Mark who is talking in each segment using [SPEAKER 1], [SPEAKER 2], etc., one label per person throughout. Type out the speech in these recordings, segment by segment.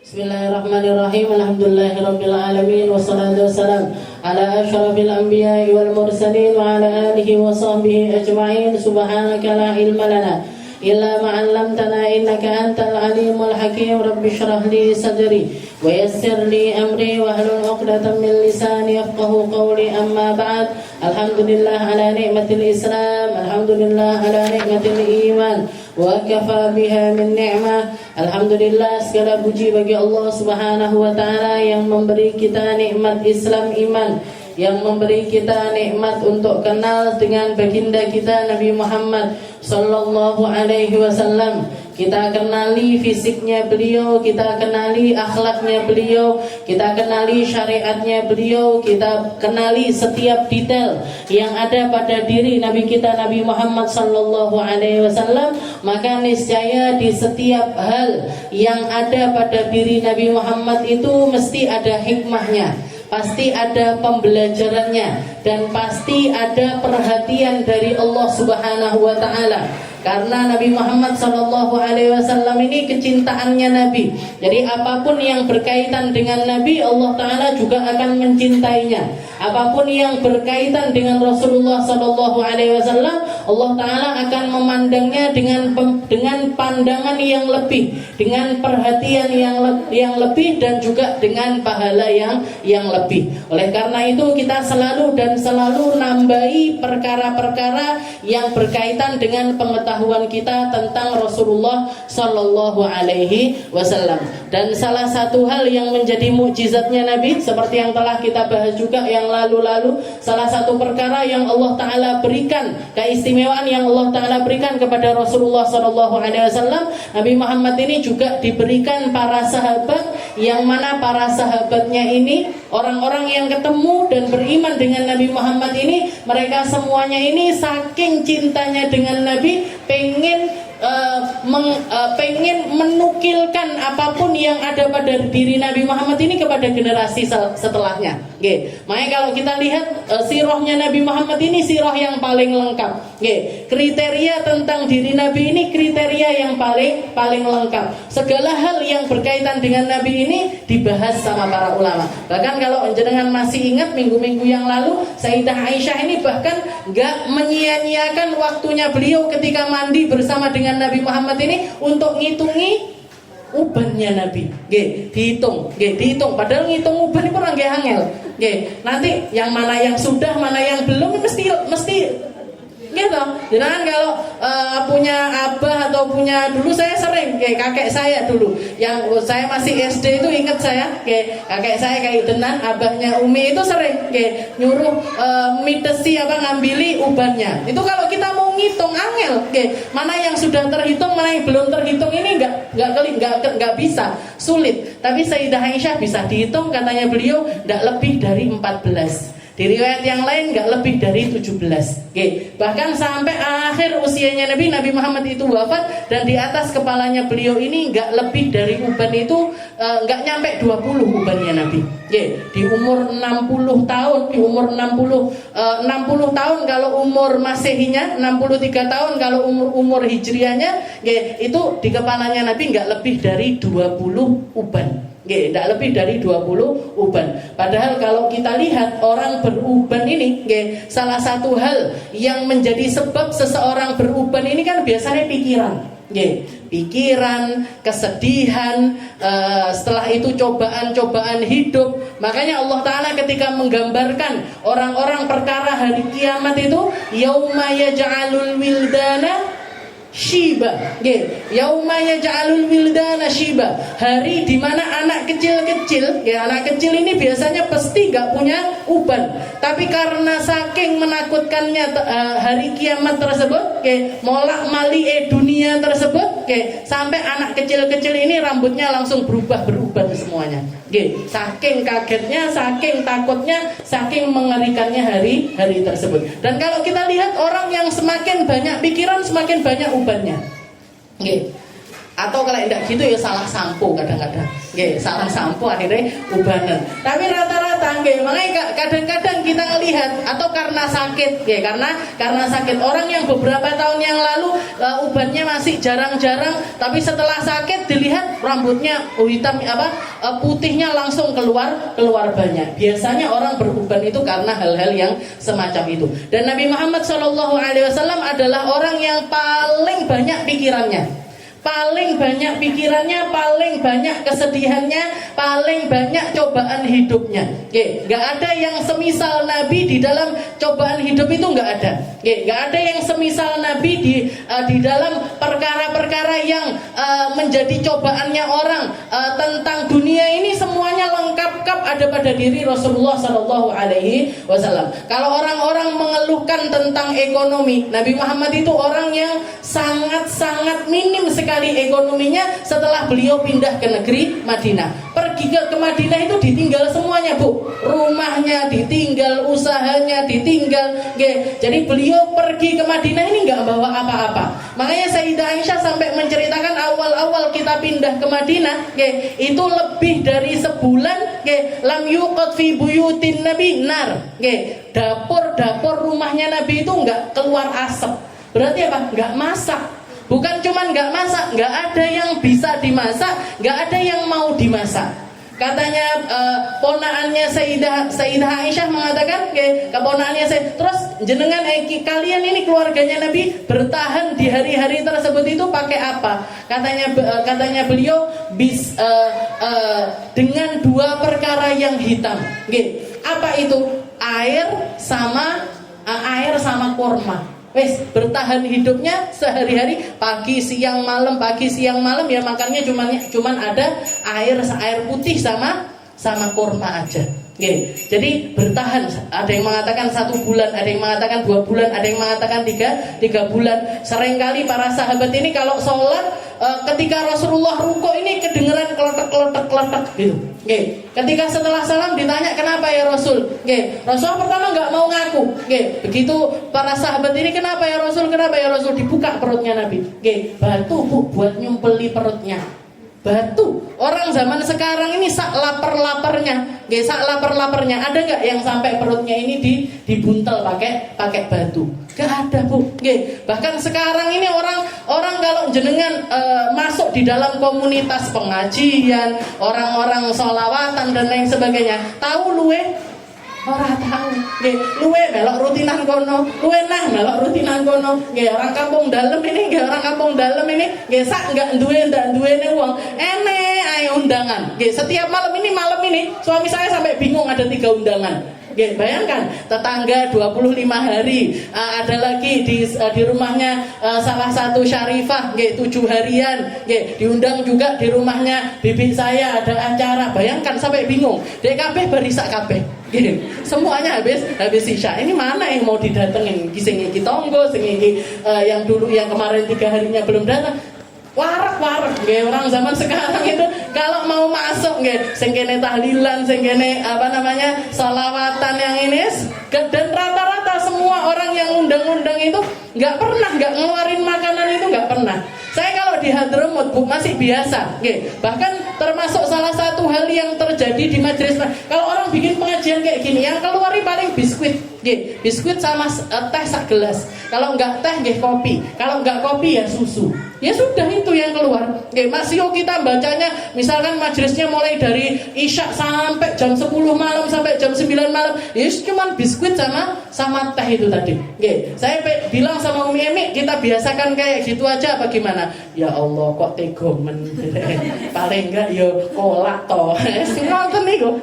[SPEAKER 1] Bismillahirrahmanirrahim. Alhamdulillahirabbil alamin wassalatu wassalam ala asyrafil anbiya'i wal mursalin wa ala alihi wa sahbihi ajma'in. Subhanaka la ilma lana illa ma 'allamtana innaka antal alimul hakim. Rabbi shrah li sadri wa yassir li amri wa hlul 'uqdatam min lisani yafqahu qawli. Amma ba'd. Alhamdulillah ala ni'matil Islam, alhamdulillah ala ni'matil iman, wa kafa biha min ni'mah. Alhamdulillah, segala puji bagi Allah Subhanahu wa taala yang memberi kita nikmat Islam iman, yang memberi kita nikmat untuk kenal dengan baginda kita Nabi Muhammad sallallahu alaihi wasallam. Kita kenali fisiknya beliau, kita kenali akhlaknya beliau, kita kenali syariatnya beliau, kita kenali setiap detail yang ada pada diri Nabi kita Nabi Muhammad sallallahu alaihi wasallam. Maka niscaya di setiap hal yang ada pada diri Nabi Muhammad itu mesti ada hikmahnya, pasti ada pembelajarannya, dan pasti ada perhatian dari Allah Subhanahu wa taala. Karena Nabi Muhammad SAW ini kecintaannya Nabi. Jadi apapun yang berkaitan dengan Nabi, Allah Ta'ala juga akan mencintainya. Apapun yang berkaitan dengan Rasulullah SAW, Allah Ta'ala akan memandangnya dengan pandangan yang lebih, dengan perhatian yang lebih, dan juga dengan pahala yang lebih. Oleh karena itu kita selalu nambahi perkara-perkara yang berkaitan dengan pengetahuan kita tentang Rasulullah sallallahu alaihi wasallam. Dan salah satu hal yang menjadi mukjizatnya Nabi, seperti yang telah kita bahas juga yang lalu-lalu, salah satu perkara yang Allah Ta'ala berikan, keistimewaan yang Allah Ta'ala berikan kepada Rasulullah sallallahu alaihi wasallam, Nabi Muhammad ini juga diberikan para sahabat, yang mana para sahabatnya ini orang-orang yang ketemu dan beriman dengan Nabi Muhammad ini, mereka semuanya ini saking cintanya dengan Nabi, pengen menukilkan apapun yang ada pada diri Nabi Muhammad ini kepada generasi setelahnya. Makanya kalau kita lihat sirahnya Nabi Muhammad ini sirah yang paling lengkap. Kriteria tentang diri Nabi ini kriteria yang paling lengkap. Segala hal yang berkaitan dengan Nabi ini dibahas sama para ulama. Bahkan kalau jenengan masih ingat minggu-minggu yang lalu, Sayyidah Aisyah ini bahkan gak menyia-nyiakan waktunya beliau ketika mandi bersama dengan Nabi Muhammad ini untuk ngitungi ubannya Nabi. Dihitung. Padahal ngitung uban itu orang angel. Nanti yang mana yang sudah, mana yang belum mesti gitu. Jangan kalau punya abah atau punya, dulu saya sering kakek saya dulu yang saya masih SD itu ingat saya, kakek saya kayak tenan, abahnya Umi itu sering nyuruh mitesi ngambili ubannya. Itu kalau kita mau ngitung angel, mana yang sudah terhitung, mana yang belum terhitung, ini nggak bisa, sulit. Tapi Sayyidah Aisyah bisa dihitung, katanya beliau nggak lebih dari 14. Di riwayat yang lain nggak lebih dari 17. Bahkan sampai akhir usianya Nabi Muhammad itu wafat, dan di atas kepalanya beliau ini nggak lebih dari uban itu nggak nyampe 20 ubannya Nabi. Di umur 60 tahun, di umur 60 tahun kalau umur Masehinya, 63 tahun kalau umur Hijriahnya, itu di kepalanya Nabi nggak lebih dari 20 uban. Tidak lebih dari 20 uban. Padahal kalau kita lihat orang beruban ini, salah satu hal yang menjadi sebab seseorang beruban ini kan biasanya pikiran. Pikiran, kesedihan, setelah itu cobaan-cobaan hidup. Makanya Allah Ta'ala ketika menggambarkan orang-orang perkara hari kiamat itu, yauma yaj'alul wildana Shiba, yauma yaj'alul wildana shiba, hari di mana anak kecil-kecil, anak kecil ini biasanya pasti nggak punya uban, tapi karena saking menakutkannya hari kiamat tersebut, molak mali dunia tersebut, sampai anak kecil-kecil ini rambutnya langsung berubah semuanya. Saking kagetnya, saking takutnya, saking mengerikannya hari tersebut. Dan kalau kita lihat orang yang semakin banyak pikiran, semakin banyak ubannya. Atau kalau tidak gitu ya salah sampo kadang-kadang. Salah sampo akhirnya ubanan. Tapi rata-rata kerawatan, makanya kadang-kadang kita ngelihat atau karena sakit, karena sakit orang yang beberapa tahun yang lalu ubannya masih jarang-jarang, tapi setelah sakit dilihat rambutnya hitam putihnya langsung keluar banyak. Biasanya orang beruban itu karena hal-hal yang semacam itu. Dan Nabi Muhammad SAW adalah orang yang paling banyak pikirannya. Paling banyak pikirannya, paling banyak kesedihannya, paling banyak cobaan hidupnya. Gak ada yang semisal Nabi di dalam cobaan hidup itu, gak ada. Gak ada yang semisal Nabi di dalam perkara-perkara yang menjadi cobaannya orang tentang dunia ini, semuanya lengkap ada pada diri Rasulullah SAW. Kalau orang-orang mengeluhkan tentang ekonomi, Nabi Muhammad itu orang yang sangat-sangat minim sekali ekonominya setelah beliau pindah ke negeri Madinah. Pergi ke Madinah itu ditinggal semuanya, Bu. Rumahnya ditinggal, usahanya ditinggal. Jadi beliau pergi ke Madinah ini nggak bawa apa-apa. Makanya Sayyidah Aisyah sampai menceritakan awal-awal kita pindah ke Madinah, itu lebih dari sebulan, lam yuqad fi buyutin Nabi nar. Dapur rumahnya Nabi itu nggak keluar asap. Berarti apa? Nggak masak. Bukan cuman nggak masak, nggak ada yang bisa dimasak, nggak ada yang mau dimasak. Katanya ponaannya Sayyidah Aisyah mengatakan, keponaannya saya, terus jenengan kalian ini keluarganya Nabi bertahan di hari-hari tersebut itu pakai apa? Katanya beliau dengan dua perkara yang hitam. Apa itu? Air sama kurma. Bertahan hidupnya sehari-hari pagi siang malam ya, makannya cuman ada air putih sama kurma aja. Jadi bertahan, ada yang mengatakan 1 bulan, ada yang mengatakan 2 bulan, ada yang mengatakan 3 bulan. Seringkali para sahabat ini kalau sholat, ketika Rasulullah ruko ini kedengeran kletek gitu. Ketika setelah salam ditanya kenapa ya Rasul, Rasulullah pertama nggak mau ngaku. Begitu para sahabat ini kenapa ya Rasul, dibuka perutnya Nabi. Batu, Bu, buat nyumpeli perutnya. Batu. Orang zaman sekarang ini sak lapar-laparnya. Ada nggak yang sampai perutnya ini dibuntel pakai batu? Gak ada, Bu. Bahkan sekarang ini orang kalau jenengan masuk di dalam komunitas pengajian, orang-orang sholawatan dan lain sebagainya, tahu luwe? Ora tahu. Luwe melok rutinan kono, luwe nah melok rutinan kono. Orang kampung dalam ini, sak nggak duwe wong. Ayo undangan. Setiap malam ini suami saya sampai bingung ada 3 undangan. Bayangkan, tetangga 25 hari, ada lagi di rumahnya salah satu syarifah 7 harian, diundang juga di rumahnya bibi saya ada acara. Bayangkan sampai bingung. DKB barisak kabeh. Semuanya habis isya. Ini mana yang mau didatengin? Sing iki tonggo, sing iki yang dulu yang kemarin 3 harinya belum datang. Warak orang zaman sekarang itu kalau mau masuk sing kene tahlilan, sing kene sholawatan yang ini, dan rata-rata semua orang yang undang-undang itu nggak ngeluarin makanan itu, nggak pernah. Saya kalau di Hadramut, Bu, masih biasa. Bahkan termasuk salah satu hal yang terjadi di majelis, kalau orang bikin pengajian kayak gini, yang keluar paling biskuit. Biskuit sama teh sak gelas. Kalau enggak teh kopi. Kalau enggak kopi ya susu. Ya sudah, itu yang keluar. Masih kita bacanya, misalkan majelisnya mulai dari isya sampai jam 10 malam sampai jam 9 malam, ya cuma biskuit sama teh itu tadi. Saya bilang sama Umi Emi, kita biasakan kayak gitu aja apa gimana? Ya Allah, kok tegomen. Paling enggak ya kolak toh. Nonton niku.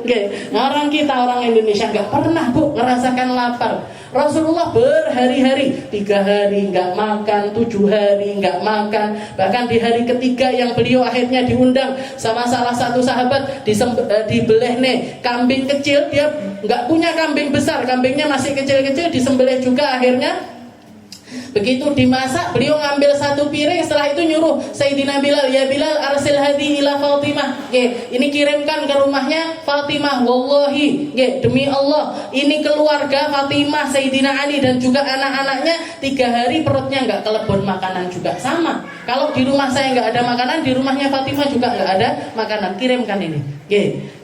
[SPEAKER 1] Orang kita, orang Indonesia enggak pernah, Bu, ngerasakan lapar. Rasulullah berhari-hari, 3 hari nggak makan, 7 hari nggak makan. Bahkan di hari ketiga yang beliau akhirnya diundang sama salah satu sahabat, dibeleh nih kambing kecil. Dia nggak punya kambing besar, kambingnya masih kecil-kecil, disembelih juga akhirnya. Begitu dimasak, beliau ngambil satu piring, setelah itu nyuruh Sayyidina Bilal, ya Bilal arsil hadi ila Fatimah. Ini kirimkan ke rumahnya Fatimah. Wallahi, demi Allah, ini keluarga Fatimah, Sayyidina Ali dan juga anak-anaknya 3 hari perutnya nggak kelebon makanan juga. Sama, kalau di rumah saya nggak ada makanan, di rumahnya Fatimah juga nggak ada makanan. Kirimkan ini.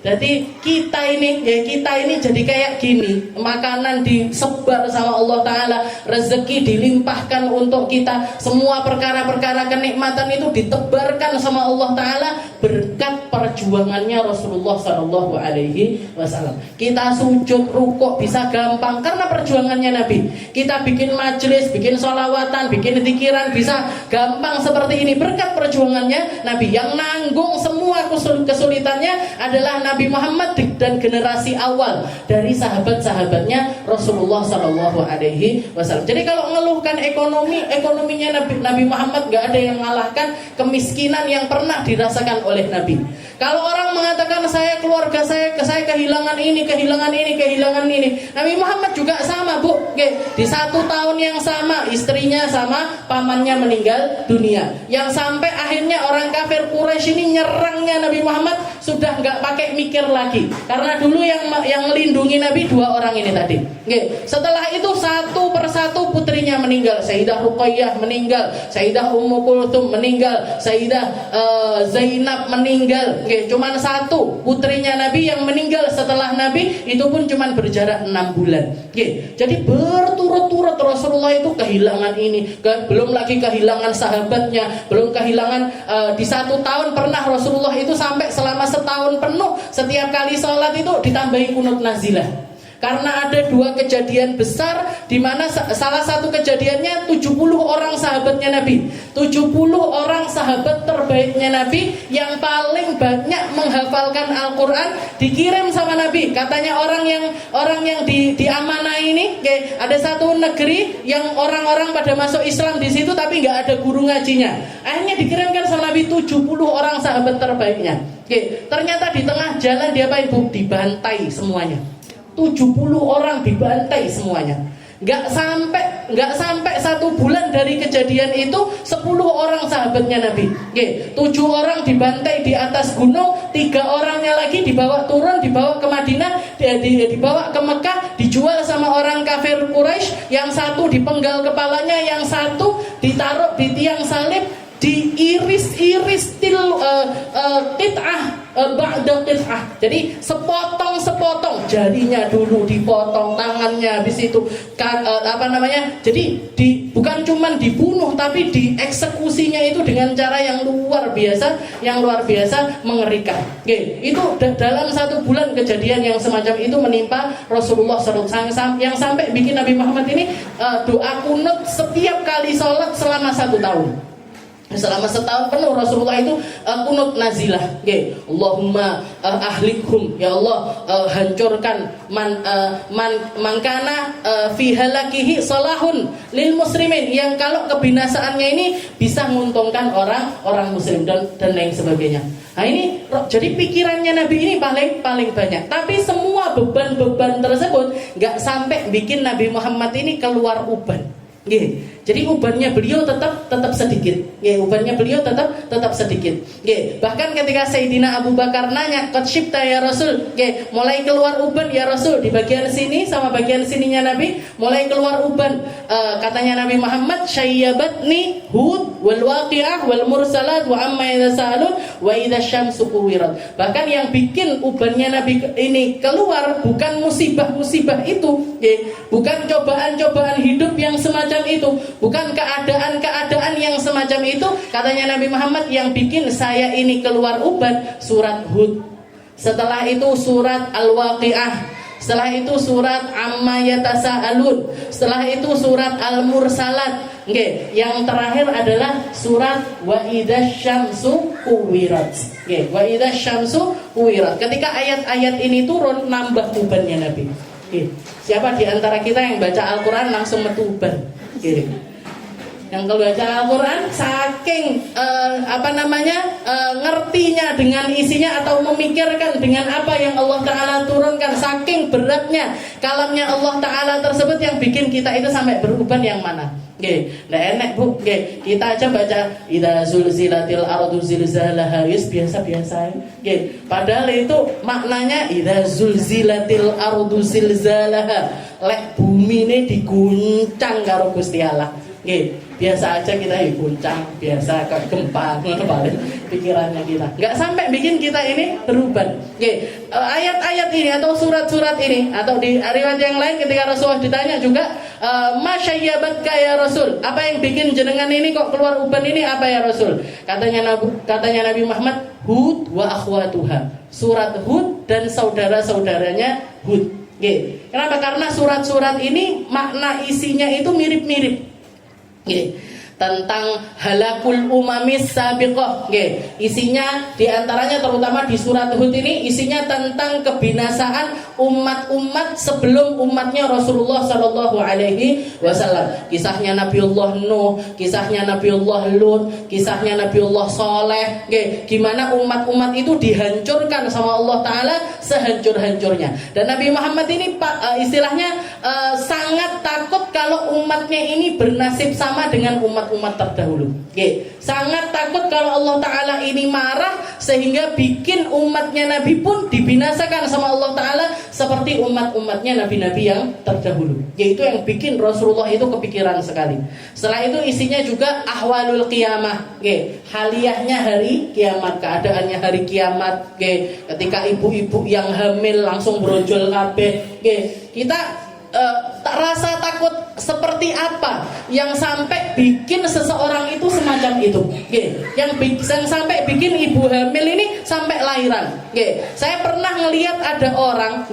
[SPEAKER 1] Jadi kita ini jadi kayak gini, makanan disebar sama Allah Ta'ala, rezeki dilimpahkan untuk kita, semua perkara-perkara kenikmatan itu ditebarkan sama Allah Ta'ala berkat perjuangannya Rasulullah Sallallahu Alaihi Wasallam. Kita sujud rukuk bisa gampang karena perjuangannya Nabi. Kita bikin majelis, bikin sholawatan, bikin zikiran bisa gampang seperti ini berkat perjuangannya Nabi. Yang nanggung semua kesulitannya adalah Nabi Muhammad dan generasi awal dari sahabat-sahabatnya Rasulullah Sallallahu Alaihi Wasallam. Jadi kalau mengeluhkan ekonominya Nabi Muhammad gak ada yang mengalahkan kemiskinan yang pernah dirasakan oleh Nabi. Kalau orang mengatakan keluarga saya kehilangan ini, Nabi Muhammad juga sama, Bu. Di 1 tahun yang sama istrinya sama pamannya meninggal dunia. Yang sampai akhirnya orang kafir Quraisy ini nyerangnya Nabi Muhammad sudah nggak pakai mikir lagi, karena dulu yang melindungi Nabi 2 orang ini tadi. Setelah itu satu persatu putrinya meninggal. Sayyidah Ruqayyah meninggal, Sayyidah Ummu Kulthum meninggal, Sayyidah Zainab meninggal. Cuman 1 putrinya Nabi yang meninggal setelah Nabi, itu pun cuman berjarak 6 bulan. Jadi berturut-turut Rasulullah itu kehilangan ini, belum lagi kehilangan sahabatnya, belum kehilangan di 1 tahun pernah Rasulullah itu sampai selama setahun penuh setiap kali sholat itu ditambahi kunut nazilah. Karena ada 2 kejadian besar, di mana salah satu kejadiannya 70 orang sahabatnya Nabi, 70 orang sahabat terbaiknya Nabi yang paling banyak menghafalkan Al-Quran dikirim sama Nabi. Katanya orang yang diamanah ini, ada satu negeri yang orang-orang pada masuk Islam di situ tapi nggak ada guru ngajinya. Akhirnya dikirimkan sama Nabi 70 orang sahabat terbaiknya. Ternyata di tengah jalan diapain, Bu? Dibantai semuanya. 70 orang dibantai semuanya. Gak sampai 1 bulan dari kejadian itu 10 orang sahabatnya Nabi. 7 orang dibantai di atas gunung, 3 orangnya lagi dibawa turun, dibawa ke Madinah, dibawa ke Mekah, dijual sama orang kafir Quraisy. Yang 1 dipenggal kepalanya, yang 1 ditaruh di tiang salib, diiris-iris qit'ah ba'da qit'ah. Jadi sepotong jarinya dulu dipotong, tangannya, habis itu jadi bukan cuman dibunuh tapi dieksekusinya itu dengan cara yang luar biasa mengerikan. Itu dalam 1 bulan kejadian yang semacam itu menimpa Rasulullah SAW, yang sampai bikin Nabi Muhammad ini doa kunut setiap kali sholat selama 1 tahun. Selama setahun penuh Rasulullah itu kunut nazilah. Allahumma ahlikhum, ya Allah, hancurkan mangkana fi halakihi salahun lil muslimin, yang kalau kebinasaannya ini bisa menguntungkan orang muslim dan lain sebagainya. Nah ini jadi pikirannya Nabi ini paling banyak. Tapi semua beban-beban tersebut nggak sampai bikin Nabi Muhammad ini keluar uban. Jadi ubannya beliau tetap sedikit. Ubannya beliau tetap sedikit. Bahkan ketika Sayyidina Abu Bakar nanya, "Qad syibta ya Rasul?" Mulai keluar uban ya Rasul, di bagian sini sama bagian sininya Nabi mulai keluar uban. Katanya Nabi Muhammad, "Syayyabatni Hud wal Waqi'ah wal Mursalat wa amma yatasaalun wa idza syamsu kuwirat." Bahkan yang bikin ubannya Nabi ini keluar bukan musibah-musibah itu, bukan cobaan-cobaan hidup yang semacam itu, bukan keadaan-keadaan yang semacam itu. Katanya Nabi Muhammad, yang bikin saya ini keluar uban surat Hud, setelah itu surat Al-Waqi'ah, setelah itu surat Amma Yatasaalun, setelah itu surat Al-Mursalat, yang terakhir adalah surat Wa idza syamsu kuwirat. Wa idza syamsu kuwirat. Ketika ayat-ayat ini turun, nambah ubannya Nabi. Siapa di antara kita yang baca Al-Quran langsung metuban? Yang kalau baca Al-Quran saking ngertinya dengan isinya atau memikirkan dengan apa yang Allah Ta'ala turunkan, saking beratnya kalamnya Allah Ta'ala tersebut yang bikin kita itu sampai beruban yang mana? Nggih, ndak enek Bu. Nggih, kita aja baca idza zulzilatil ardu zilzalaha biasa-biasa. Nggih, padahal itu maknanya idza zulzilatil ardu zilzalaha. Lek bumi ini diguncang karo Gusti Allah. Nggih, biasa aja kita diguncang, biasa ke gempa paling pikirannya kita. Enggak sampai bikin kita ini berubah. Nggih, ayat-ayat ini atau surat-surat ini atau di riwayat yang lain ketika Rasulullah ditanya juga masyayyabatka ya Rasul, apa yang bikin jenengan ini kok keluar uban ini apa ya Rasul? Katanya Nabi Muhammad, Hud wa akhwatuha. Surat Hud dan saudara-saudaranya Hud. Nggih. Kenapa? Karena surat-surat ini makna isinya itu mirip-mirip. Tentang halakul umamis sabiqah. Isinya diantaranya terutama di surat Hud ini isinya tentang kebinasaan umat-umat sebelum umatnya Rasulullah Sallallahu Alaihi Wasallam. Kisahnya Nabiullah Nuh, kisahnya Nabiullah Lut, kisahnya Nabiullah Soleh. Gimana umat-umat itu dihancurkan sama Allah Taala sehancur-hancurnya. Dan Nabi Muhammad ini istilahnya sangat takut kalau umatnya ini bernasib sama dengan umat-umat terdahulu. Sangat takut kalau Allah Ta'ala ini marah sehingga bikin umatnya Nabi pun dibinasakan sama Allah Ta'ala seperti umat-umatnya Nabi-Nabi yang terdahulu. Yaitu yang bikin Rasulullah itu kepikiran sekali. Setelah itu isinya juga ahwalul qiyamah. Haliyahnya hari kiamat, keadaannya hari kiamat. Ketika ibu-ibu yang hamil langsung brojol kabeh. Kita rasa takut seperti apa yang sampai bikin seseorang itu semacam itu, yang sampai bikin ibu hamil ini sampai lahiran. Saya pernah ngelihat ada orang,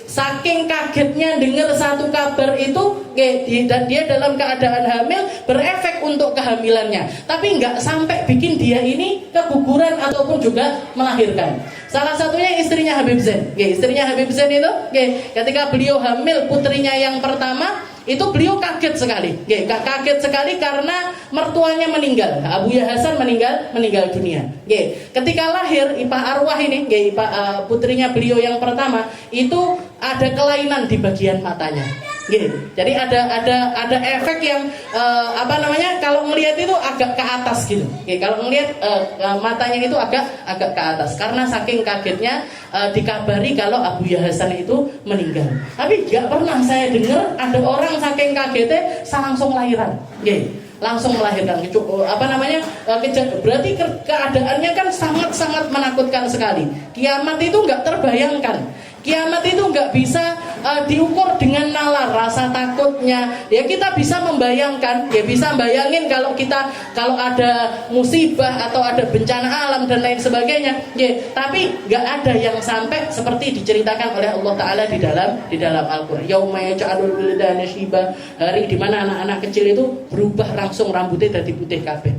[SPEAKER 1] saking kagetnya dengar satu kabar itu, dan dia dalam keadaan hamil berefek untuk kehamilannya, tapi nggak sampai bikin dia ini keguguran ataupun juga melahirkan. Salah satunya istrinya Habib Zain. Istrinya Habib Zain itu, ketika beliau hamil putrinya yang pertama, itu beliau kaget sekali. Kaget sekali karena mertuanya meninggal. Abu Hasan meninggal dunia. Ketika lahir Ipah Arwah ini, putrinya beliau yang pertama, itu ada kelainan di bagian matanya. Jadi ada efek yang kalau ngelihat itu agak ke atas gitu. Kalau ngelihat matanya itu agak ke atas karena saking kagetnya dikabari kalau Abu Hasan itu meninggal. Tapi nggak pernah saya dengar ada orang saking kagetnya langsung lahiran. Langsung melahirkan. Berarti keadaannya kan sangat menakutkan sekali. Kiamat itu nggak terbayangkan. Kiamat itu nggak bisa diukur dengan nalar rasa takutnya. Ya kita bisa membayangkan, bisa bayangin kalau ada musibah atau ada bencana alam dan lain sebagainya. Tapi nggak ada yang sampai seperti diceritakan oleh Allah Taala di dalam Al-Qur'an. Yauma yaj'alul wildana syiba, hari di mana anak-anak kecil itu berubah langsung rambutnya jadi putih kabeh.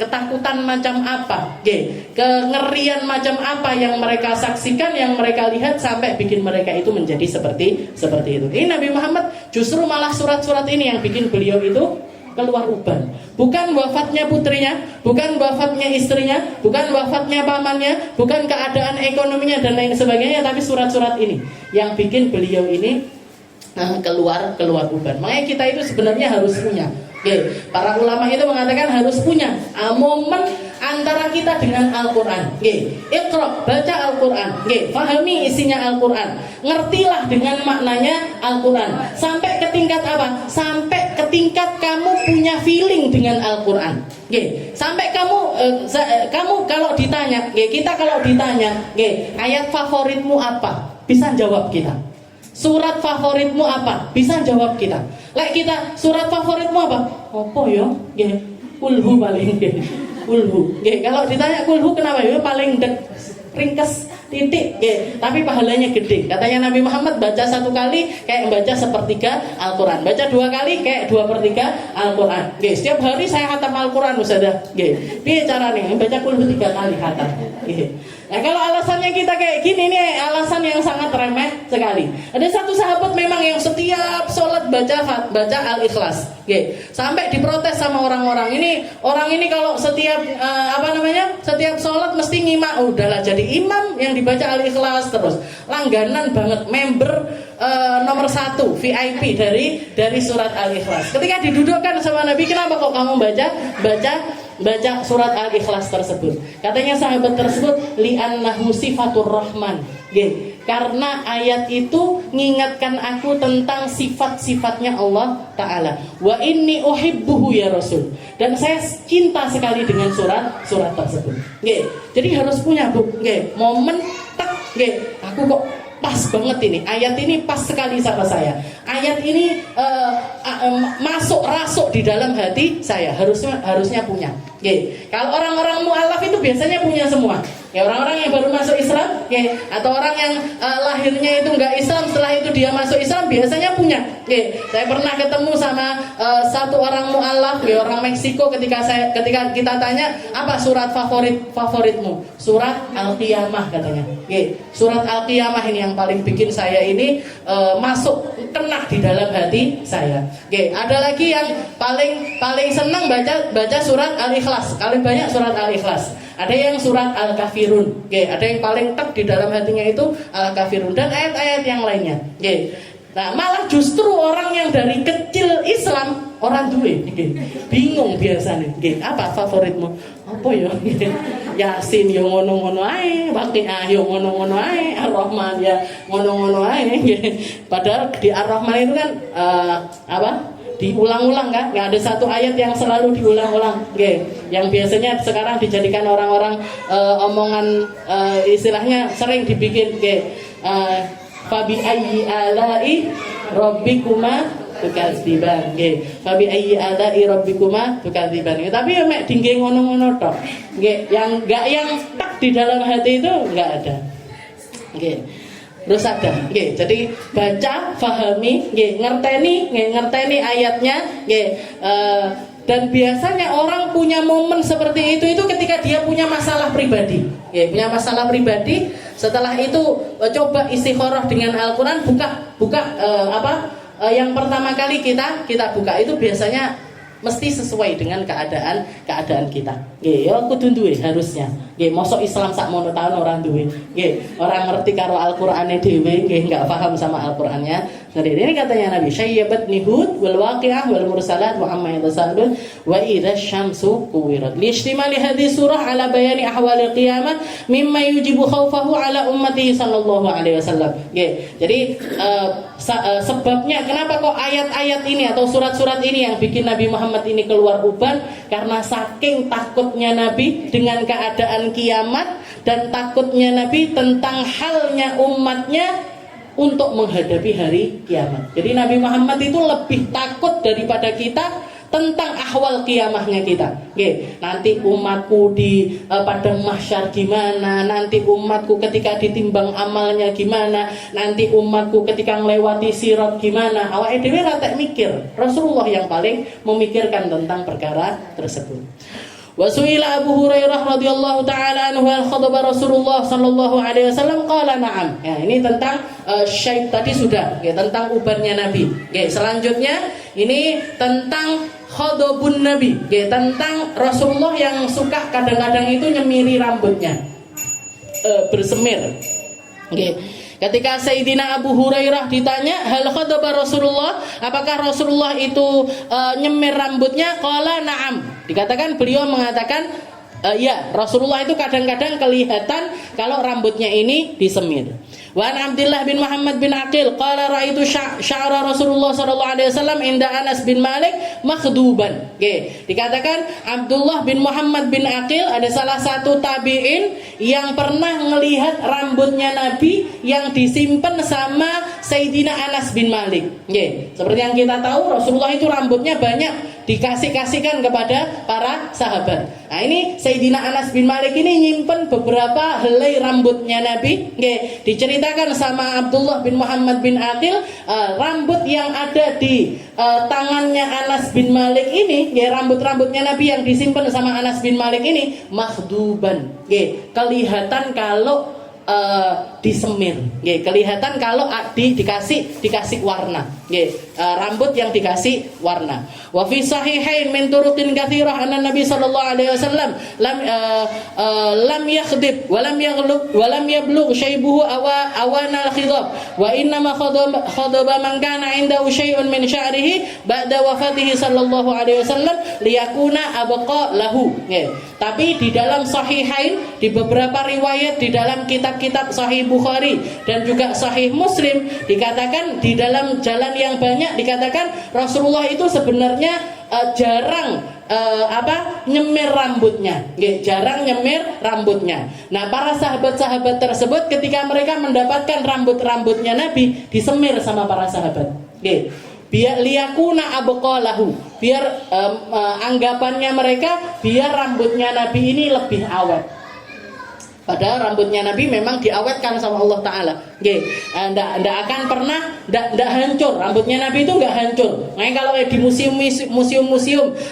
[SPEAKER 1] Ketakutan macam apa, kengerian macam apa yang mereka saksikan, yang mereka lihat sampai bikin mereka itu menjadi seperti itu. Ini Nabi Muhammad justru malah surat-surat ini yang bikin beliau itu keluar uban. Bukan wafatnya putrinya, bukan wafatnya istrinya, bukan wafatnya pamannya, bukan keadaan ekonominya dan lain sebagainya, tapi surat-surat ini yang bikin beliau ini keluar uban. Makanya kita itu sebenarnya harus punya. Para ulama itu mengatakan harus punya momen antara kita dengan Al-Quran. Iqra, baca Al-Quran. Fahami isinya Al-Quran. Ngertilah dengan maknanya Al-Quran. Sampai ke tingkat apa? Sampai ke tingkat kamu punya feeling dengan Al-Quran. Sampai kamu kalau ditanya, kita kalau ditanya, ayat favoritmu apa? Bisa jawab kita. Surat favoritmu apa? Bisa jawab kita. Kita surat favoritmu apa? Apa ya? Kulhu paling. Kulhu. Kalau ditanya kulhu kenapa? Ya paling ringkas titik. Tapi pahalanya gede. Katanya Nabi Muhammad baca satu kali kayak baca sepertiga Al-Quran. Baca dua kali kayak 2/3 Al-Quran. Setiap hari saya khatam Al-Quran Ustazah. Piye carane? Baca kulhu 3 kali khatam. Nah kalau alasannya kita kayak gini, ini alasan yang sangat remeh sekali. Ada satu sahabat memang yang setiap sholat baca Al-Ikhlas, sampai diprotes sama orang-orang ini. Orang ini kalau setiap setiap sholat mesti nyimak. Udahlah jadi imam yang dibaca Al-Ikhlas terus. Langganan banget, member nomor 1 VIP dari surat Al-Ikhlas. Ketika didudukkan sama Nabi, kenapa kok kamu baca surat Al-Ikhlas tersebut? Katanya sahabat tersebut, li'annahu sifatur rahman. Karena ayat itu mengingatkan aku tentang sifat-sifatnya Allah Ta'ala. Wa inni uhibbuhu ya Rasul. Dan saya cinta sekali dengan surat tersebut. Jadi harus punya momen aku kok pas banget ini. Ayat ini pas sekali sama saya. Ayat ini rasuk di dalam hati saya. Harusnya punya. Kalau orang-orang mu'alaf itu biasanya punya semua. Orang-orang yang baru masuk Islam, atau orang yang lahirnya itu nggak Islam, setelah itu dia masuk Islam biasanya punya. Saya pernah ketemu sama satu orang mu'alaf, orang Meksiko. Ketika kita tanya apa surat favoritmu, surat Al-Qiyamah katanya. Surat Al-Qiyamah ini yang paling bikin saya ini masuk kena di dalam hati saya. Ada lagi yang paling senang baca surat Al-Ikhlas. Paling banyak surat Al-Ikhlas. Ada yang surat Al-Kafirun, ada yang paling tek di dalam hatinya itu Al-Kafirun, dan ayat-ayat yang lainnya. Nah malah justru orang yang dari kecil Islam, orang duwe bingung biasanya. Apa favoritmu? Apa ya? Yasin yo ngono-ngono ae, Waqiah yo ngono-ngono ae, Ar-Rahman ya ngono-ngono ae. Padahal di Ar-Rahman itu kan diulang-ulang kan? Nggak ada satu ayat yang selalu diulang-ulang, yang biasanya sekarang dijadikan orang-orang omongan, istilahnya sering dibikin, fabi ayyi alai rabbikuma tukadziban, fabi ayyi alai rabbikuma tukadziban. Tapi ya mek dingge ngono-ngono tok, yang tak di dalam hati itu nggak ada. Terus ada, jadi baca, fahami, ngerteni ayatnya, dan biasanya orang punya momen seperti itu ketika dia punya masalah pribadi, punya masalah pribadi. Setelah itu coba istikharah dengan Al-Quran, buka yang pertama kali kita buka itu biasanya mesti sesuai dengan keadaan kita. Ya kudu duwe harusnya. Mosok Islam sak mono taun orang duwe. Orang ngerti karo Al-Qur'ane dhewe, enggak paham sama Al-Qur'annya. Sendiri ini katanya Nabi, syayyabat nihud wal waqi'ah wal mursalat wa amma yatasaalun wa idza syamsu kuwirat. Lishtimali hadhihi surah ala bayani ahwalil qiyamah mimma yujibu khaufahu ala ummatihi sallallahu alaihi wasallam. Jadi sebabnya kenapa kok ayat-ayat ini atau surat-surat ini yang bikin Nabi Muhammad ini keluar uban, karena saking takutnya Nabi dengan keadaan kiamat dan takutnya Nabi tentang halnya umatnya untuk menghadapi hari kiamat. Jadi Nabi Muhammad itu lebih takut daripada kita tentang ahwal kiamahnya kita. Nanti umatku di padang mahsyar gimana, nanti umatku ketika ditimbang amalnya gimana, nanti umatku ketika melewati sirat gimana. Awake dhewe ra tek mikir. Rasulullah yang paling memikirkan tentang perkara tersebut. Wasuila Abu Hurairah radhiyallahu taala anhu al khadaba Rasulullah sallallahu alaihi wasallam qala na'am. Ya, ini tentang syaib tadi sudah, tentang ubannya Nabi. Selanjutnya ini tentang khadabun Nabi, tentang Rasulullah yang suka kadang-kadang itu nyemiri rambutnya, bersemir. Ketika Sayyidina Abu Hurairah ditanya, hal khadaba Rasulullah, apakah Rasulullah itu nyemir rambutnya? Qala na'am. Dikatakan beliau mengatakan ya, Rasulullah itu kadang-kadang kelihatan kalau rambutnya ini disemir. Wa an Abdullah bin Muhammad bin Aqil qala ra'aitu sya'ra Rasulullah sallallahu alaihi wasallam inda Anas bin Malik makhduban. Dikatakan Abdullah bin Muhammad bin Aqil ada salah satu tabi'in yang pernah melihat rambutnya Nabi yang disimpan sama Sayyidina Anas bin Malik. Seperti yang kita tahu Rasulullah itu rambutnya banyak dikasih-kasihkan kepada para sahabat. Nah, ini Sayyidina Anas bin Malik ini nyimpen beberapa helai rambutnya Nabi. Nggih, diceritakan sama Abdullah bin Muhammad bin Aqil, rambut yang ada di tangannya Anas bin Malik ini, nggih, rambut-rambutnya Nabi yang disimpan sama Anas bin Malik ini makhduban. Nggih, kelihatan kalau disemir, kelihatan kalau dikasih warna, rambut yang dikasih warna. Wa fi sahihain min turuqin katsirah anna Nabi sallallahu alaihi wasallam lam yakhdib wa lam yablugh shaybuhu awana al-khidab wa inna ma khadaba man kana indahu shay'un min sya'rihi ba'da wafatihi sallallahu alaihi wasallam liyakuna abqa lahu. Tapi di dalam sahihain, di beberapa riwayat di dalam kitab Sahih Bukhari dan juga Sahih Muslim dikatakan, di dalam jalan yang banyak dikatakan Rasulullah itu sebenarnya jarang nyemir rambutnya, jarang nyemir rambutnya. Nah, para sahabat-sahabat tersebut ketika mereka mendapatkan rambut-rambutnya Nabi disemir sama para sahabat, biar liyakuna abqalahu, biar anggapannya mereka biar rambutnya Nabi ini lebih awet. Padahal rambutnya Nabi memang diawetkan sama Allah Ta'ala. Nggak akan pernah nggak hancur. Rambutnya Nabi itu nggak hancur. Makanya kalau di museum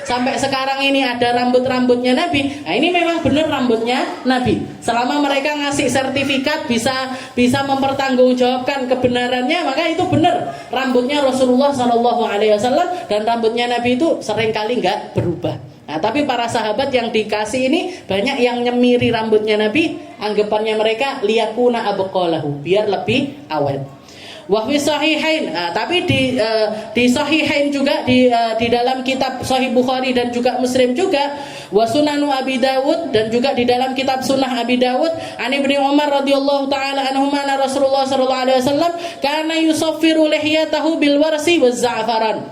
[SPEAKER 1] sampai sekarang ini ada rambut-rambutnya Nabi, nah ini memang benar rambutnya Nabi. Selama mereka ngasih sertifikat bisa mempertanggungjawabkan kebenarannya, maka itu benar rambutnya Rasulullah SAW, dan rambutnya Nabi itu seringkali nggak berubah. Nah, tapi para sahabat yang dikasih ini banyak yang nyemiri rambutnya Nabi, anggapannya mereka liyakuna abqalahu, biar lebih awet. Wa fi sahihain, tapi di sahihain juga di dalam kitab Sahih Bukhari dan juga Muslim juga, wa sunanu Abi Dawud, dan juga di dalam kitab Sunnah Abi Dawud, an Ibnu Umar radhiyallahu taala anhuma anna Rasulullah sallallahu alaihi wasallam kana yusaffiru lihyatahu bil warsi waz za'faran.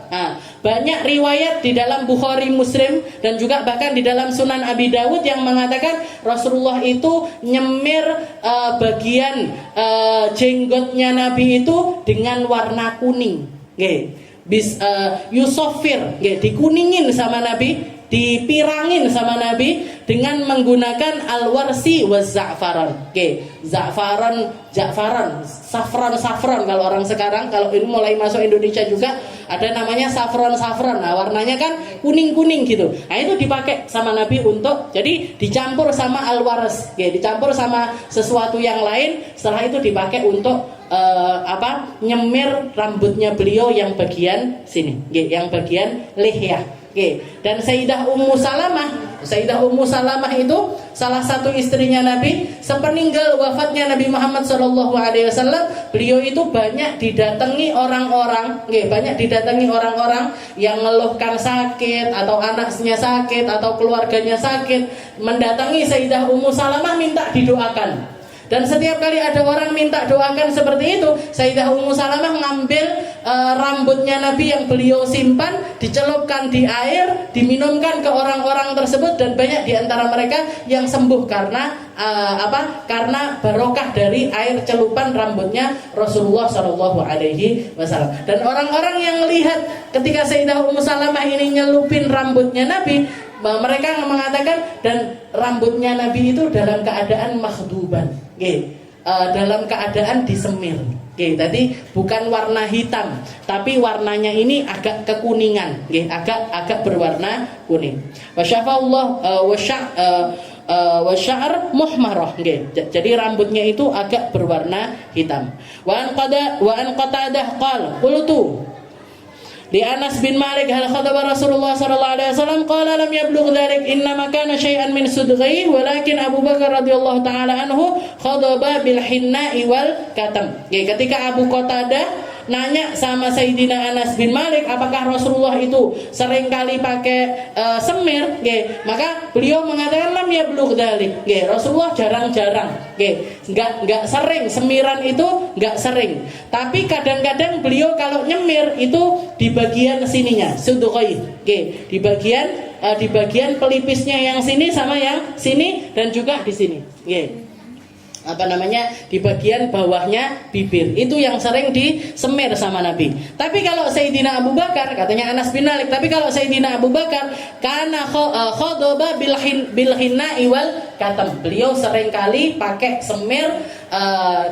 [SPEAKER 1] Banyak riwayat di dalam Bukhari, Muslim, dan juga bahkan di dalam Sunan Abi Dawud yang mengatakan Rasulullah itu nyemir bagian jenggotnya Nabi itu dengan warna kuning. Yusofir, dikuningin sama Nabi, dipirangin sama Nabi dengan menggunakan al-warsi wa za'faran. Safran kalau orang sekarang, kalau ini mulai masuk Indonesia juga ada namanya safran. Nah, warnanya kan kuning-kuning gitu. Nah, itu dipakai sama Nabi untuk, jadi dicampur sama al-wars, dicampur sama sesuatu yang lain, setelah itu dipakai untuk nyemir rambutnya beliau yang bagian sini, yang bagian lihyah. Dan Sayyidah Ummu Salamah itu salah satu istrinya Nabi. Sepeninggal wafatnya Nabi Muhammad SAW, beliau itu banyak didatangi orang-orang, yang ngeluhkan sakit atau anaknya sakit atau keluarganya sakit, mendatangi Sayyidah Ummu Salamah minta didoakan. Dan setiap kali ada orang minta doakan seperti itu, Sayyidah Ummu Salamah ngambil rambutnya Nabi yang beliau simpan, dicelupkan di air, diminumkan ke orang-orang tersebut, dan banyak di antara mereka yang sembuh karena karena barokah dari air celupan rambutnya Rasulullah SAW. Dan orang-orang yang lihat ketika Sayyidah Ummu Salamah ini nyelupin rambutnya Nabi, mereka mengatakan, dan rambutnya Nabi itu dalam keadaan makhduban, dalam keadaan disemir. Tadi bukan warna hitam, tapi warnanya ini agak kekuningan, agak berwarna kuning. Wasyafallah wasya'ar muhmarah, jadi rambutnya itu agak berwarna hitam. Wa an Qatadah qala qultu di Anas bin Malik hal khadaba Rasulullah sallallahu alaihi wasallam qala lam yablugh dzalik innama kana syai'an min sudghi walakin Abu Bakar radhiyallahu taala anhu khadaba bil hinna'i wal katam. Ketika Abu Qatadah nanya sama Sayyidina Anas bin Malik apakah Rasulullah itu sering kali pakai semir, maka beliau mengatakan lam yablugh dzalik, Rasulullah jarang-jarang, enggak sering, semiran itu enggak sering. Tapi kadang-kadang beliau kalau nyemir itu di bagian sininya, sudghai, di bagian pelipisnya yang sini sama yang sini, dan juga di sini, di bagian bawahnya bibir. Itu yang sering disemir sama Nabi. Tapi kalau Sayyidina Abu Bakar, katanya Anas bin Malik, tapi kalau Sayyidina Abu Bakar karena khadaba bil hinna wal katam. Beliau sering kali pakai semir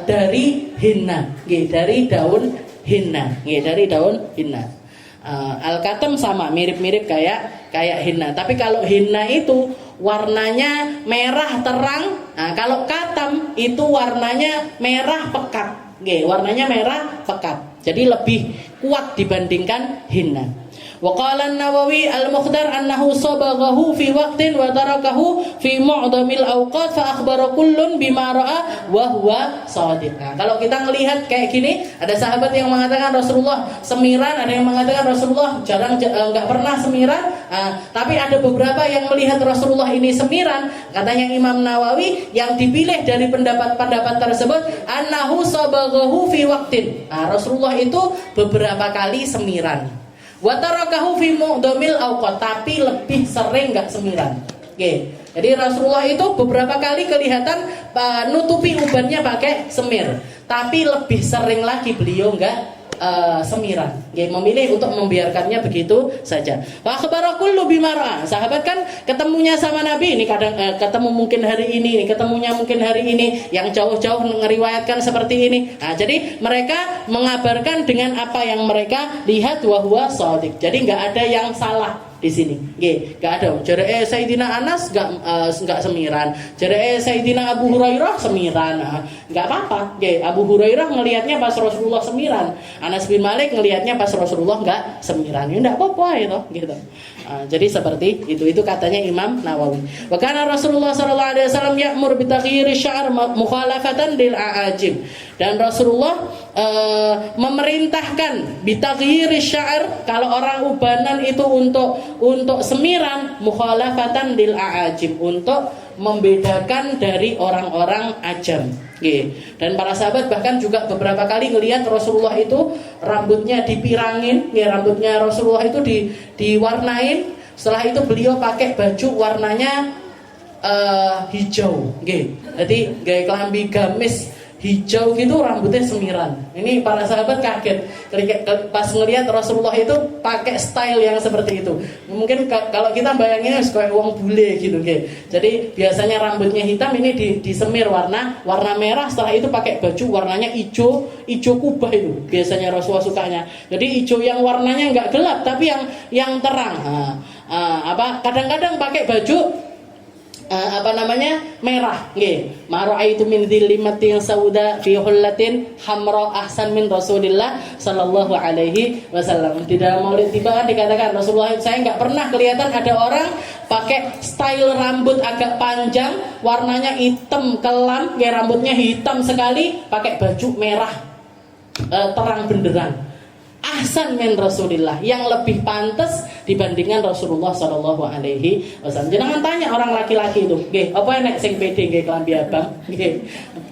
[SPEAKER 1] dari hinna, dari daun hinna, dari daun hinna. Al-katam sama, mirip-mirip kayak hinna. Tapi kalau hinna itu warnanya merah terang. Nah, kalau katam itu warnanya merah pekat. Warnanya merah pekat. Jadi lebih kuat dibandingkan hinna. Wa qala an-Nawawi al-Mukhtar annahu sabaghahu fi waqtin wa tarakahu fi mu'dhamil awqat fa akhbara kullun bima ra'a wa huwa shadiq. Nah, kalau kita melihat kayak gini, ada sahabat yang mengatakan Rasulullah semiran, ada yang mengatakan Rasulullah jarang enggak pernah semiran. Tapi ada beberapa yang melihat Rasulullah ini semiran. Katanya Imam Nawawi, yang dipilih dari pendapat-pendapat tersebut annahu sabaghahu fi waqtin. Rasulullah itu beberapa kali semiran. Wa tarakahu fi mu'dhamil awqat, tapi lebih sering enggak semiran. Jadi Rasulullah itu beberapa kali kelihatan nutupi ubannya pakai semir, tapi lebih sering lagi beliau enggak semiran. Memilih untuk membiarkannya begitu saja. Wa akhbara kullu bima ra'a. Sahabat kan ketemunya sama Nabi ini kadang ketemu mungkin hari ini, ketemunya mungkin hari ini, yang jauh-jauh ngeriwayatkan seperti ini. Jadi mereka mengabarkan dengan apa yang mereka lihat, wa huwa shadiq. Jadi enggak ada yang salah di sini. Enggak ada. Jare Sayyidina Anas enggak semiran. Jare Sayyidina Abu Hurairah semiran. Enggak apa-apa. Abu Hurairah ngelihatnya pas Rasulullah semiran. Anas bin Malik ngelihatnya pas Rasulullah enggak semiran. Ya enggak apa-apa itu, gitu. Jadi seperti itu katanya Imam Nawawi. Wa kana Rasulullah sallallahu alaihi wasallam ya'mur bi taghyiri sya'r mukhalafatan lil a'ajim. Dan Rasulullah memerintahkan bi taghyiri sya'r, kalau orang ubanan itu untuk semiran, mukhalafatan lil a'ajim, untuk membedakan dari orang-orang ajam. Dan para sahabat bahkan juga beberapa kali ngelihat Rasulullah itu rambutnya dipirangin, rambutnya Rasulullah itu diwarnain. Setelah itu beliau pakai baju warnanya hijau. Jadi gaya kelambi gamis hijau gitu, rambutnya semiran. Ini para sahabat kaget pas ngelihat Rasulullah itu pakai style yang seperti itu. Mungkin kalau kita bayanginnya kayak uang bule gitu, Jadi biasanya rambutnya hitam, ini disemir warna merah. Setelah itu pakai baju warnanya hijau kubah itu. Biasanya Rasulullah sukanya. Jadi hijau yang warnanya nggak gelap tapi yang terang. Kadang-kadang pakai baju merah. Ma ra'aitu min dhillimatin sauda fi hullatin hamra ahsan min Rasulillah sallallahu alaihi wasallam. Di dalam Maulid Tiba dikatakan Rasulullah, saya enggak pernah kelihatan ada orang pakai style rambut agak panjang, warnanya hitam kelam, rambutnya hitam sekali, pakai baju merah terang benderang. Ahsan min Rasulillah, yang lebih pantas dibandingkan Rasulullah sallallahu alaihi wasallam. Jangan tanya orang laki-laki itu, apa enek sing pede kelambi abang?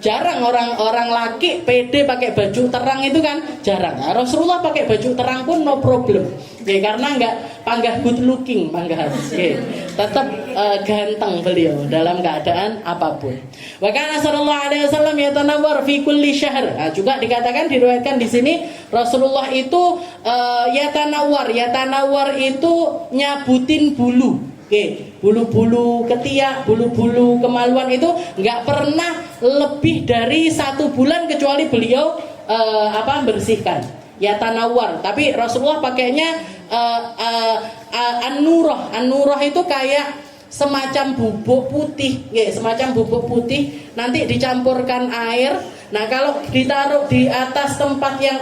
[SPEAKER 1] Jarang orang laki pede pakai baju terang itu kan jarang. Rasulullah pakai baju terang pun no problem. Karena enggak panggah good looking, tetap ganteng beliau dalam keadaan apapun. Wa kana sallallahu alaihi wasallam yatanawwar fi kulli syahr. Juga dikatakan, diriwayatkan di sini Rasulullah itu yatanawwar itu nyabutin bulu. Bulu-bulu ketiak, bulu-bulu kemaluan itu enggak pernah lebih dari 1 bulan kecuali beliau bersihkan. Yatanawwar, tapi Rasulullah pakainya an-nurah itu kayak semacam bubuk putih, semacam bubuk putih, nanti dicampurkan air. Nah, kalau ditaruh di atas tempat yang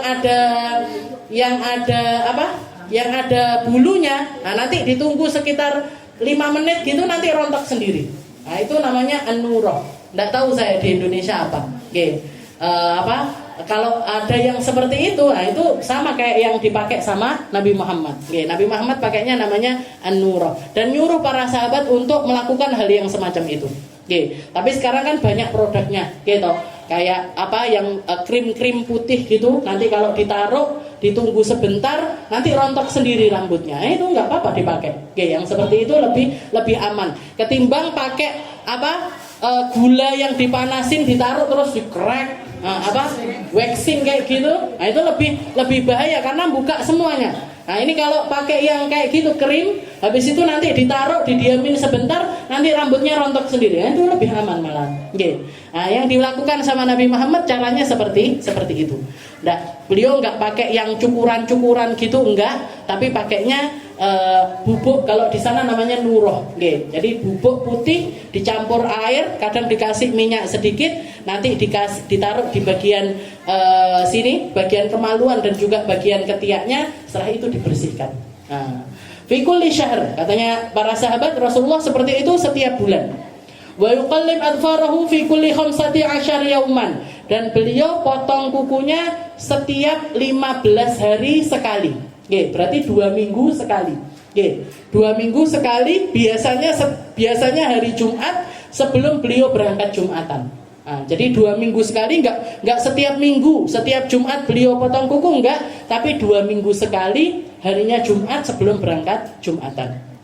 [SPEAKER 1] ada bulunya, nah nanti ditunggu sekitar 5 menit gitu, nanti rontok sendiri. Nah, itu namanya an-nurah. Nggak tahu saya di Indonesia apa. Kalau ada yang seperti itu, nah itu sama kayak yang dipakai sama Nabi Muhammad. Nabi Muhammad pakainya namanya an-nurah, dan nyuruh para sahabat untuk melakukan hal yang semacam itu. Tapi sekarang kan banyak produknya, kayak yang krim putih gitu. Nanti kalau ditaruh, ditunggu sebentar, nanti rontok sendiri rambutnya. Itu nggak apa-apa dipakai. Yang seperti itu lebih aman ketimbang pakai gula yang dipanasin ditaruh terus dikrek, waxing kayak gitu, nah itu lebih bahaya karena buka semuanya. Nah ini kalau pakai yang kayak gitu krim, habis itu nanti ditaruh, didiamin sebentar, nanti rambutnya rontok sendiri. Nah, itu lebih aman malah. Okay. Nah yang dilakukan sama Nabi Muhammad caranya seperti itu. Nah, beliau nggak pakai yang cukuran-cukuran gitu, enggak, tapi pakainya bubuk, kalau di sana namanya nuroh. Okay. Jadi bubuk putih dicampur air, kadang dikasih minyak sedikit, nanti ditaruh di bagian sini, bagian kemaluan dan juga bagian ketiaknya, setelah itu dibersihkan. Nah, fi kulli syahr, katanya para sahabat Rasulullah seperti itu setiap bulan. Wa yuqallib adfarahu fi kulli 15 yauman, dan beliau potong kukunya setiap 15 hari sekali. Oke, berarti 2 minggu sekali. Oke, 2 minggu sekali, biasanya hari Jumat sebelum beliau berangkat Jumatan. Nah, jadi 2 minggu sekali, enggak setiap minggu, setiap Jumat beliau potong kuku, enggak, tapi 2 minggu sekali, harinya Jumat sebelum berangkat Jumatan.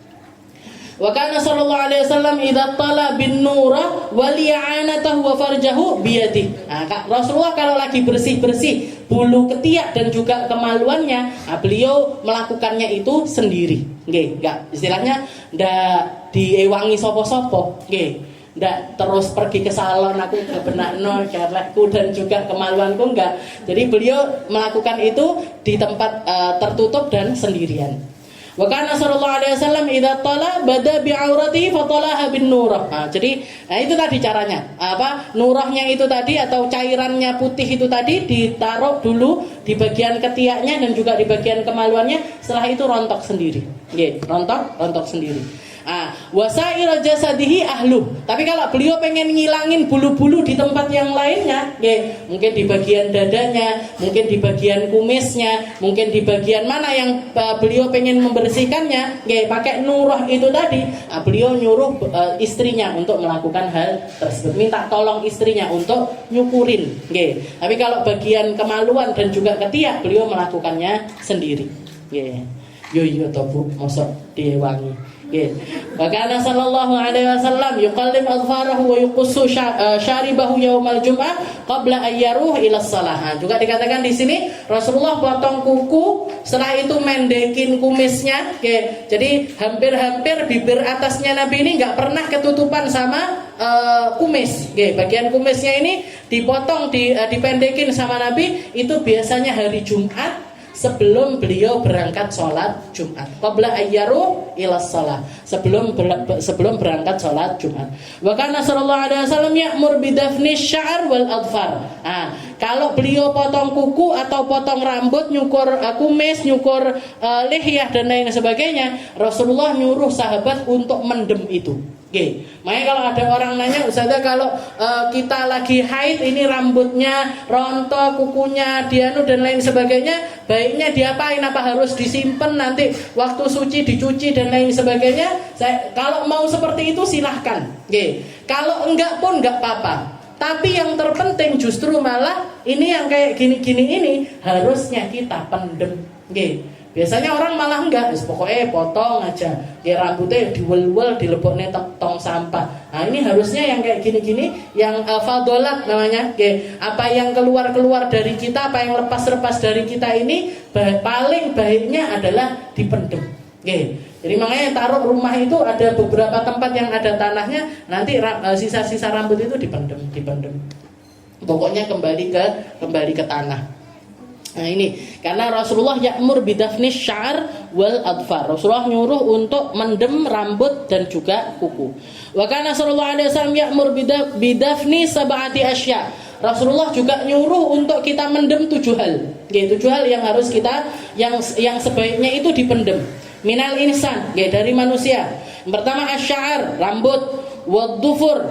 [SPEAKER 1] Wa kana sallallahu alaihi wasallam idza tala bin nura wa li'anatahu wa farjahu biyadi. Nah, Rasulullah kalau lagi bersih-bersih bulu ketiak dan juga kemaluannya, beliau melakukannya itu sendiri. Nggih, enggak istilahnya ndak diewangi sapa-sapa, nggih. Ndak terus pergi ke salon aku benakno carlekku dan juga kemaluanku, enggak. Jadi beliau melakukan itu di tempat tertutup dan sendirian. Wa kana sallallahu alaihi wasallam idza tala bada bi auratihi fa talaha bin nurah. Jadi itu tadi caranya. Nurahnya itu tadi atau cairannya putih itu tadi ditaruh dulu di bagian ketiaknya dan juga di bagian kemaluannya, setelah itu rontok sendiri. Nggih, rontok sendiri. Wasair jasadihi ahlu. Tapi kalau beliau pengen ngilangin bulu-bulu di tempat yang lainnya, mungkin di bagian dadanya, mungkin di bagian kumisnya, mungkin di bagian mana yang beliau pengen membersihkannya, pakai nurah itu tadi, beliau nyuruh istrinya untuk melakukan hal tersebut, minta tolong istrinya untuk nyukurin. Tapi kalau bagian kemaluan dan juga ketiak, beliau melakukannya sendiri. Yo tobu mosok diwangi. Bahkan sallallahu alaihi wasallam yuqallib azfarahu wa yuqussu syaribahu yaumal jum'ah qabla ayyaruh ila shalah. Juga dikatakan di sini Rasulullah potong kuku, setelah itu mendekin kumisnya. Jadi hampir-hampir bibir atasnya Nabi ini enggak pernah ketutupan sama kumis. Bagian kumisnya ini dipotong, dipendekin sama Nabi, itu biasanya hari Jumat sebelum beliau berangkat sholat Jumat. Qabla ayyaru ila shalah, sebelum berangkat sholat Jumat. Wa kana sallallahu alaihi wasallam ya'mur bidafni sya'r wal adfar. Kalau beliau potong kuku atau potong rambut, nyukur kumis, nyukur lihyah dan lain sebagainya, Rasulullah nyuruh sahabat untuk mendem itu. Makanya kalau ada orang nanya, Ustazah kalau kita lagi haid, ini rambutnya rontok, kukunya dianu dan lain sebagainya, baiknya diapain? Apa harus disimpan nanti waktu suci dicuci dan lain sebagainya? Kalau mau seperti itu silahkan. Kalau enggak pun enggak apa-apa. Tapi yang terpenting justru malah ini yang kayak gini-gini ini harusnya kita pendem. Biasanya orang malah enggak, pokoknya potong aja, rambutnya diwel-wel, dileboknya tong sampah. Nah ini harusnya yang kayak gini-gini, yang fadolat namanya, apa yang keluar-keluar dari kita, apa yang lepas-lepas dari kita ini, paling baiknya adalah dipendem. Jadi makanya taruh rumah itu ada beberapa tempat yang ada tanahnya, nanti sisa-sisa rambut itu dipendem. Pokoknya kembali ke tanah. Nah ini karena Rasulullah ya'mur bidafni sya'r wal adfar. Rasulullah nyuruh untuk mendem rambut dan juga kuku. Wa kana sallallahu alaihi wasallam ya'mur bidafni sab'ati asya. Rasulullah juga nyuruh untuk kita mendem 7 hal. 7 hal yang harus kita yang sebaiknya itu dipendem. Minal insan, dari manusia. Yang pertama asya'r, rambut, wad-dufur,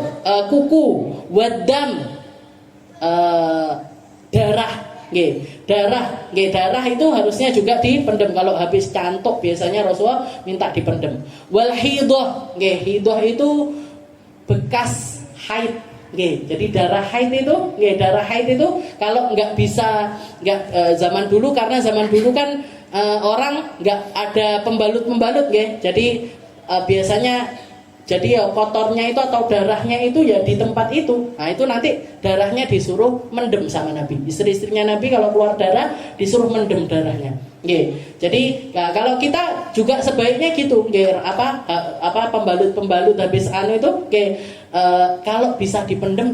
[SPEAKER 1] kuku, wad-dam, darah. Darah itu harusnya juga dipendem. Kalau habis cantuk biasanya Rasulullah minta dipendem. Wal hidah, hidah itu bekas haid. Jadi darah haid itu kalau nggak bisa zaman dulu, karena zaman dulu kan orang nggak ada pembalut, jadi biasanya Jadi ya kotornya itu atau darahnya itu ya di tempat itu. Nah itu nanti darahnya disuruh mendem sama Nabi. Istri-istrinya Nabi kalau keluar darah disuruh mendem darahnya. Jadi nah, kalau kita juga sebaiknya gitu, pembalut habis itu, kalau bisa dipendem.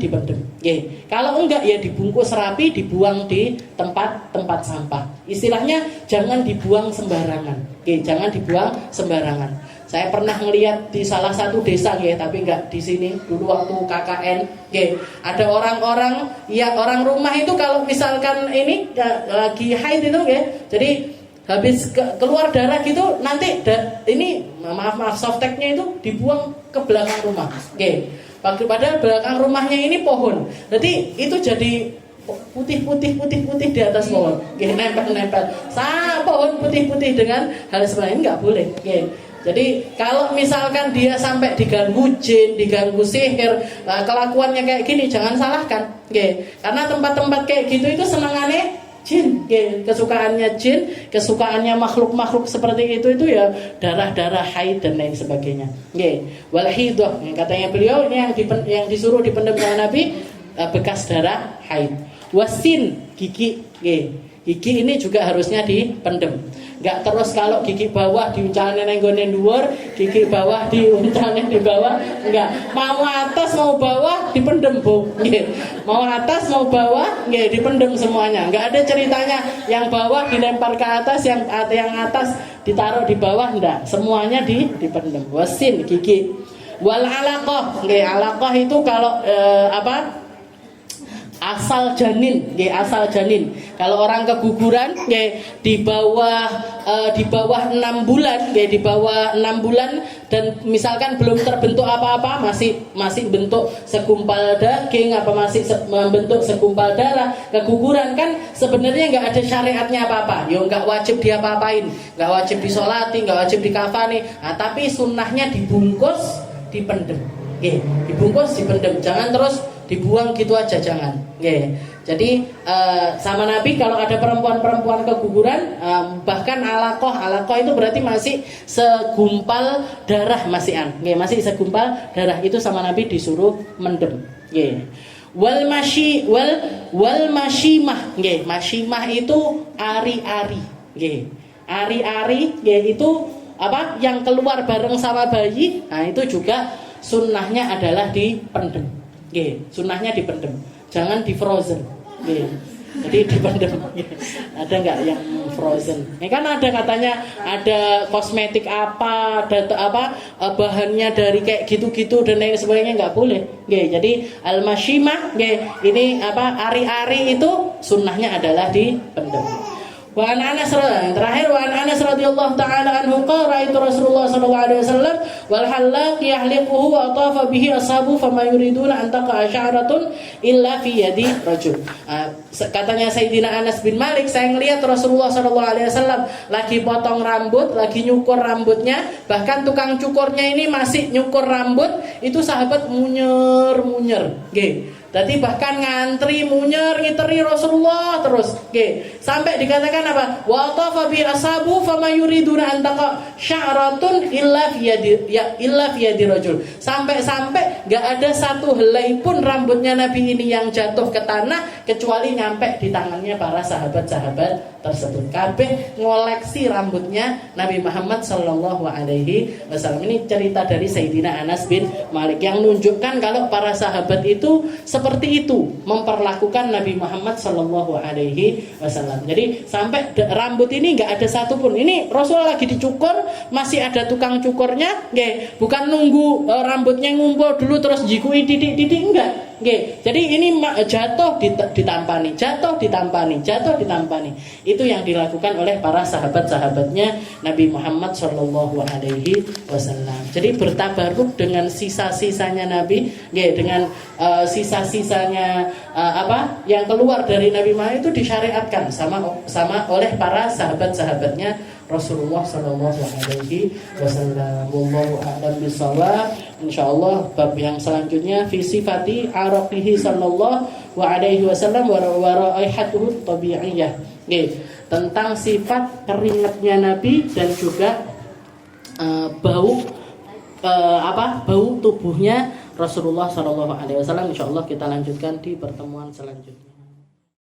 [SPEAKER 1] Kalau enggak ya dibungkus rapi, dibuang di tempat sampah. Istilahnya jangan dibuang sembarangan. Jangan dibuang sembarangan. Saya pernah ngelihat di salah satu desa, tapi enggak di sini. Dulu waktu KKN, ada orang-orang, ya orang rumah itu kalau misalkan ini lagi haid itu, jadi habis keluar darah gitu, nanti ini maaf softteknya itu dibuang ke belakang rumah. Padahal belakang rumahnya ini pohon. Jadi itu jadi putih di atas pohon. Nempel. Pohon putih dengan hal seperti ini nggak boleh. Jadi kalau misalkan dia sampai diganggu jin, diganggu sihir, kelakuannya kayak gini jangan salahkan. Karena tempat-tempat kayak gitu itu senangannya jin, kesukaannya jin, kesukaannya makhluk-makhluk seperti itu ya darah-darah haid dan lain sebagainya. Wal hidah, katanya beliau ini yang disuruh dipendam sama Nabi bekas darah haid. Wasin, gigi, gigi ini juga harusnya dipendam. Enggak terus kalau gigi bawah diuncalin nang gone dhuwur, gigi bawah diuncalin di bawah, enggak. Mau atas mau bawah dipendem, Bu. Mau atas mau bawah, dipendem semuanya. Enggak ada ceritanya yang bawah dilempar ke atas, yang atas ditaruh di bawah, enggak. Semuanya dipendem. Wasin, gigi. Wal alaqah, alaqah itu kalau asal janin. Kalau orang keguguran di bawah 6 bulan, di bawah 6 bulan dan misalkan belum terbentuk apa-apa, masih bentuk segumpal daging masih membentuk segumpal darah, keguguran kan sebenarnya nggak ada syariatnya apa-apa. Nggak wajib diapa-apain, nggak wajib disolati, nggak wajib dikafani. Tapi sunnahnya dibungkus, dipendem. Dibungkus, dipendem. Jangan terus dibuang gitu aja, jangan. Jadi sama Nabi kalau ada perempuan-perempuan keguguran, bahkan alaqah itu berarti masih segumpal darah masih segumpal darah, itu sama Nabi disuruh mendem. Wal masyimah, masyimah itu ari-ari. Ari-ari itu apa? Yang keluar bareng sama bayi. Nah, itu juga sunnahnya adalah dipendem. Sunnahnya dipendem, jangan di frozen. Jadi dipendem. Ada nggak yang frozen? Ini kan ada katanya ada kosmetik ada bahannya dari kayak gitu-gitu dan lain sebagainya, nggak boleh. Jadi al-masyimah, ini ari-ari itu sunnahnya adalah dipendem. Wa an Anas radhiyallahu ta'ala anhu qala ra'aitu Rasulullah sallallahu alaihi wasallam wal halaq yahliquhu wa atafa bihi ashabu fama yuriduna an taqa sya'ratun illa fi yadi rajul. Katanya Sayyidina Anas bin Malik, saya ngelihat Rasulullah sallallahu alaihi wasallam lagi potong rambut, lagi nyukur rambutnya, bahkan tukang cukurnya ini masih nyukur rambut, itu sahabat munyer. Jadi bahkan ngantri munyer ngiteri Rasulullah terus. Sampai dikatakan apa? Wa tafa bi ashabu fama yuriduna an taqa sya'ratun illa fi yadi rajul. Sampai enggak ada satu helai pun rambutnya Nabi ini yang jatuh ke tanah kecuali nyampe di tangannya para sahabat-sahabat tersebut. Kabeh ngoleksi rambutnya Nabi Muhammad sallallahu alaihi wasallam. Ini cerita dari Sayyidina Anas bin Malik yang menunjukkan kalau para sahabat itu seperti itu memperlakukan Nabi Muhammad sallallahu alaihi wasallam. Jadi sampai rambut ini enggak ada satupun. Ini Rasulullah lagi dicukur, masih ada tukang cukurnya, bukan nunggu rambutnya ngumpul dulu terus jikui didik enggak. Jadi ini jatuh ditampani. Itu yang dilakukan oleh para sahabat-sahabatnya Nabi Muhammad sallallahu alaihi wasallam. Jadi bertabaruk dengan sisa-sisanya Nabi, dengan sisa-sisanya yang keluar dari Nabi Muhammad itu disyariatkan sama oleh para sahabat-sahabatnya Rasulullah sallallahu alaihi wasallam. Wallahu a'lam bishawab. Insyaallah bab yang selanjutnya fi sifati araqihi sallallahu alaihi wasallam wa raihatuhu tabi'iyah. Tentang sifat keringatnya Nabi dan juga bau bau tubuhnya Rasulullah SAW. Insyaallah kita lanjutkan di pertemuan selanjutnya.